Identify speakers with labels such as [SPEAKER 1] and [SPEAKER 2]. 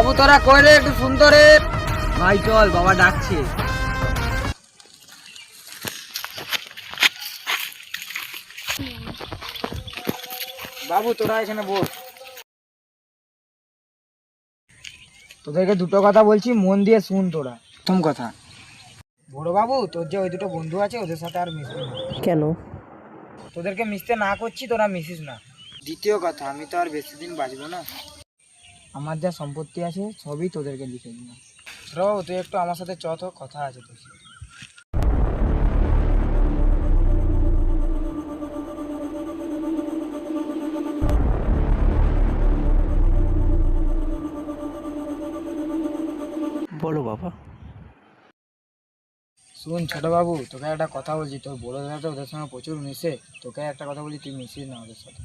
[SPEAKER 1] বাবু তোরা কই রে, একটু শুনতো রে। ভাই চল, বাবা ডাকছে। বাবু তোরা এখানে বস। তোদেরকে দুটো কথা বলছি, মন দিয়ে শুন তোরা। প্রথম কথা, বড় বাবু তোর যে ওই দুটো বন্ধু আছে ওদের সাথে আর মিশবি না।
[SPEAKER 2] কেন?
[SPEAKER 1] তোদেরকে মিশতে না করছি, তোরা মিশিস না। দ্বিতীয় কথা, আমি তো আর বেশি দিন বাঁচবো না। আমার যা সম্পত্তি আছে সবই তোদেরকে লিখে দিলাম। বাবু তুই একটু আমার সাথে তো, কথা আছে তোর সাথে।
[SPEAKER 2] বলো বাবা।
[SPEAKER 1] শুন ছোট বাবু, তোকে একটা কথা বলছি, তোর বড় দাদা তো ওদের সঙ্গে প্রচুর মিশে, তোকে একটা কথা বলি, তুই মিশিস না ওদের সাথে।